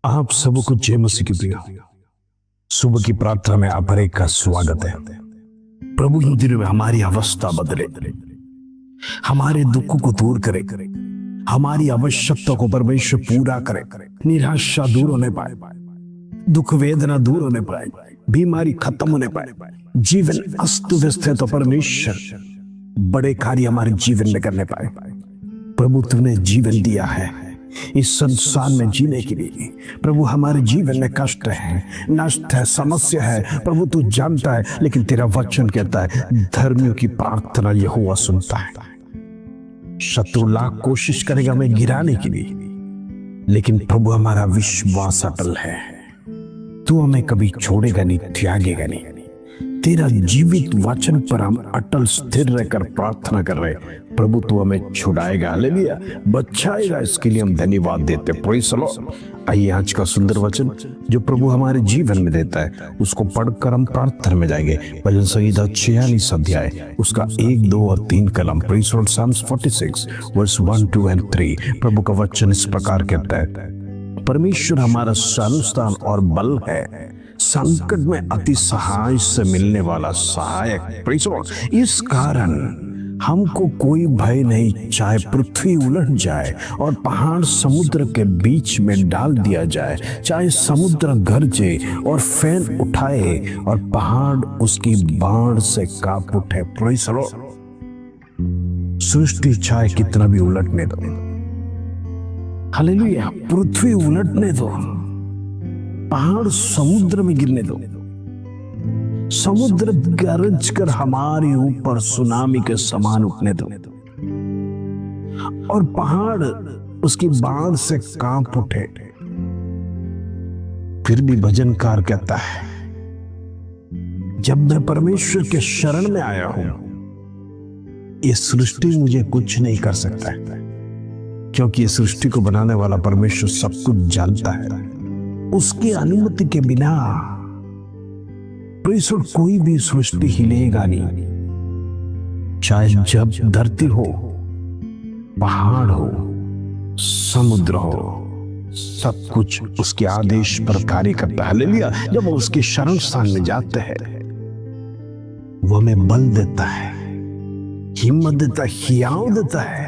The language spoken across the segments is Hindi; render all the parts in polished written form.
आप सबको जय मसीह की प्रिय सुबह की प्रार्थना में आप हर एक का स्वागत है। प्रभु इन दिनों में हमारी अवस्था बदले, हमारे दुखों को दूर करे, हमारी आवश्यकता को परमेश्वर पूरा करे, निराशा दूर होने पाए, दुख वेदना दूर होने पाए, बीमारी खत्म होने पाए, जीवन अस्त व्यस्त है तो परमेश्वर बड़े कार्य हमारे जीवन में करने पाए। प्रभु तुमने जीवन दिया है इस संसार में जीने के लिए। प्रभु हमारे जीवन में कष्ट है, नष्ट है, समस्या है, प्रभु तू जानता है, लेकिन तेरा वचन कहता है धर्मियों की प्रार्थना यहोवा सुनता है। शत्रु लाख कोशिश करेगा हमें गिराने के लिए, लेकिन प्रभु हमारा विश्वास अटल है। तू हमें कभी छोड़ेगा नहीं, त्यागेगा नहीं। तेरा जीवित वचन पर हम अटल स्थिर रहकर प्रार्थना कर रहे, प्रभु तू हमें छुड़ाएगा, हालेलुया, बचाएगा। इसके लिए हम धन्यवाद देते। Praise the Lord. आइए आज का सुंदर वचन जो प्रभु हमारे जीवन में देता है उसको पढ़कर हम प्रार्थना में जाएंगे। भजन संहिता 46 अध्याय उसका 1, 2 और 3 कलम। Praise the lord. Psalms 46 verse 1, 2 और 3। प्रभु का वचन इस प्रकार कहता है, परमेश्वर हमारा शरणस्थान और बल है, संकट में अति सहाय से मिलने वाला सहायक। Praise the Lord. इस कारण हमको कोई भय नहीं, चाहे पृथ्वी उलट जाए और पहाड़ समुद्र के बीच में डाल दिया जाए, चाहे समुद्र गरजे और फैन उठाए और पहाड़ उसकी बाढ़ से कांप उठे। Praise the Lord. सृष्टि चाहे कितना भी उलटने दो, हालेलुया, पृथ्वी उलटने दो, पहाड़ समुद्र में गिरने दो, समुद्र गरज कर हमारे ऊपर सुनामी के समान उठने दो और पहाड़ उसकी बाढ़ से कांप उठे, फिर भी भजनकार कहता है जब मैं परमेश्वर के शरण में आया हूं, ये सृष्टि मुझे कुछ नहीं कर सकता है, क्योंकि ये सृष्टि को बनाने वाला परमेश्वर सब कुछ जानता है। उसकी अनुमति के बिना कोई भी सृष्टि हिलेगा नहीं। चाहे जब धरती हो, पहाड़ हो, समुद्र हो, सब कुछ उसके आदेश पर कार्य करता है। हालेलुया। जब वो उसके शरण स्थान में जाते हैं, वो हमें बल देता है, हिम्मत देता है, हियाव देता है।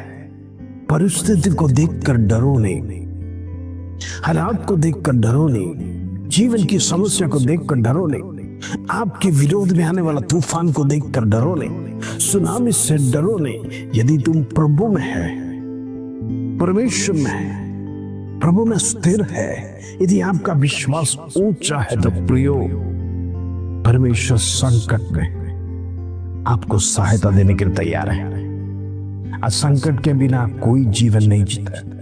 परिस्थिति को देखकर डरो नहीं, हालात को देखकर डरो नहीं, जीवन की समस्या को देखकर डरो नहीं, आपके विरोध में आने वाला तूफान को देखकर डरो नहीं, सुनामी से डरो नहीं। यदि तुम प्रभु में है, परमेश्वर में है, प्रभु में स्थिर है, यदि आपका विश्वास ऊंचा है तो प्रियो, परमेश्वर संकट में आपको सहायता देने के लिए तैयार है। आज संकट के बिना कोई जीवन नहीं जीता है।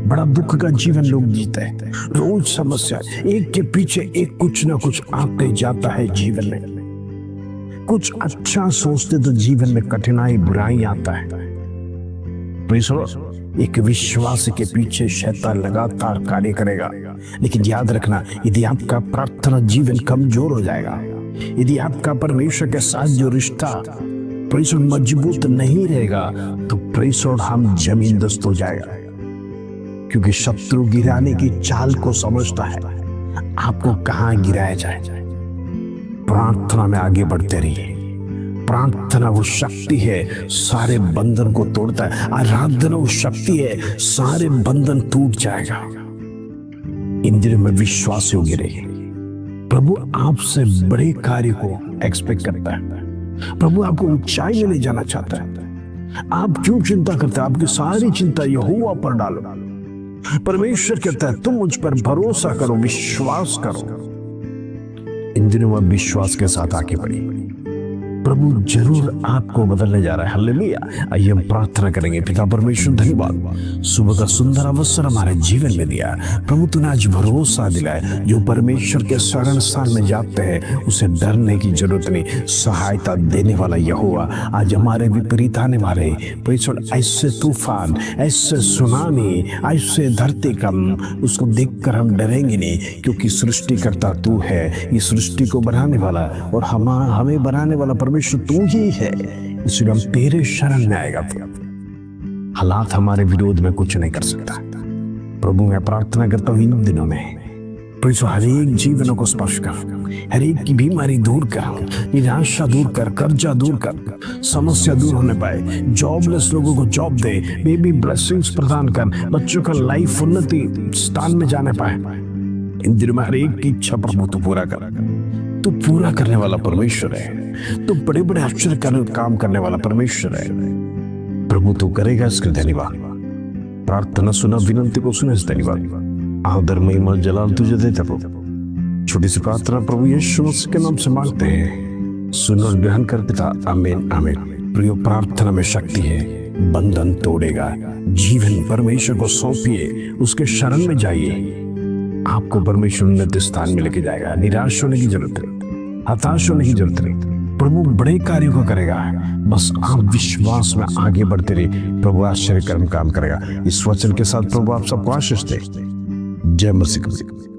बड़ा दुख का जीवन लोग जीते हैं, रोज समस्या, एक के पीछे एक कुछ ना कुछ आते जाता है जीवन में। कुछ अच्छा सोचते तो जीवन में कठिनाई बुराई आता है। एक विश्वास के पीछे शैतान लगातार कार्य करेगा, लेकिन याद रखना, यदि आपका प्रार्थना जीवन कमजोर हो जाएगा, यदि आपका परमेश्वर के साथ जो रिश्ता मजबूत नहीं रहेगा, तो प्रेषण हम जमींदस्त हो जाएगा, क्योंकि शत्रु गिराने की चाल को समझता है आपको कहां गिराया जाए। प्रार्थना में आगे बढ़ते रहिए। प्रार्थना वो शक्ति है, सारे बंधन को तोड़ता है। आराधना वो शक्ति है, सारे बंधन टूट जाएगा। इन दिनों में विश्वास योग्य रहिए। प्रभु आपसे बड़े कार्य को एक्सपेक्ट करता है। प्रभु आपको ऊंचाई में ले जाना चाहता है। आप क्यों चिंता करते हैं? आपकी सारी चिंता यहोवा पर डालो। परमेश्वर कहता है तुम मुझ पर भरोसा करो, विश्वास करो। इन दिनों में विश्वास के साथ आगे बढ़िए। प्रभु जरूर आपको बदलने जा रहा है। हालेलुया। आइए हम प्रार्थना करेंगे। पिता परमेश्वर, धन्यवाद सुबह का सुंदर अवसर हमारे जीवन में दिया। प्रभु तूने आज भरोसा दिलाया, जो परमेश्वर के शरण स्थान में जाते हैं उसे डरने की जरूरत नहीं। सहायता देने वाला यहोवा आज हमारे विपरीत आने वाले परमेश्वर, ऐसे तूफान, ऐसे सुनामी, ऐसे धरती कम, उसको देखकर हम डरेंगे नहीं, क्योंकि सृष्टिकर्ता तू है, इस सृष्टि को बनाने वाला और हमें बनाने वाला परमेश्वर तू ही है। इसलिए हम तेरे शरण में आएगा। हालात हमारे विरोध में कुछ नहीं कर सकता, प्रभु मैं प्रार्थना करता हूँ इन दिनों में प्रभु हर एक जीवनों को स्पर्श कर, हर एक की बीमारी दूर कर, निराशा दूर कर, कर्जा दूर कर, समस्या दूर होने पाए, जॉबलेस लोगों को जॉब दे, बेबी ब्लेसिंग्स प्रदान कर, बच्चों का लाइफ उन्नति स्थान में जाने पाए। इन दिनों में हर एक की इच्छा प्रभु तू पूरा कर। तू पूरा करने वाला परमेश्वर है, तू बड़े बड़े आश्चर्य काम करने वाला परमेश्वर है। प्रभु तू करेगा इसके धन्यवाद। प्रार्थना सुना, विनंती को सुना, इस धन्यवाद। आदर महिमा जलाल तुझे देते प्रभु। छोटी सी प्रार्थना प्रभु यीशु मसीह के नाम से मांगते हैं, सुन और ग्रहण कर पिता, आमीन आमीन। प्रियो प्रार्थना में शक्ति है, बंधन तोड़ेगा। जीवन परमेश्वर को सौंपिए, उसके शरण में जाइए, आपको परमेश्वर उन्नत स्थान में लेके जाएगा। निराश होने की जरूरत नहीं, हताश होने की जरूरत नहीं। प्रभु बड़े कार्यों को करेगा, बस आप विश्वास में आगे बढ़ते रहिए। प्रभु आश्चर्य कर्म काम करेगा। इस वचन के साथ प्रभु आप सबको आशीष दे। जय मसीह।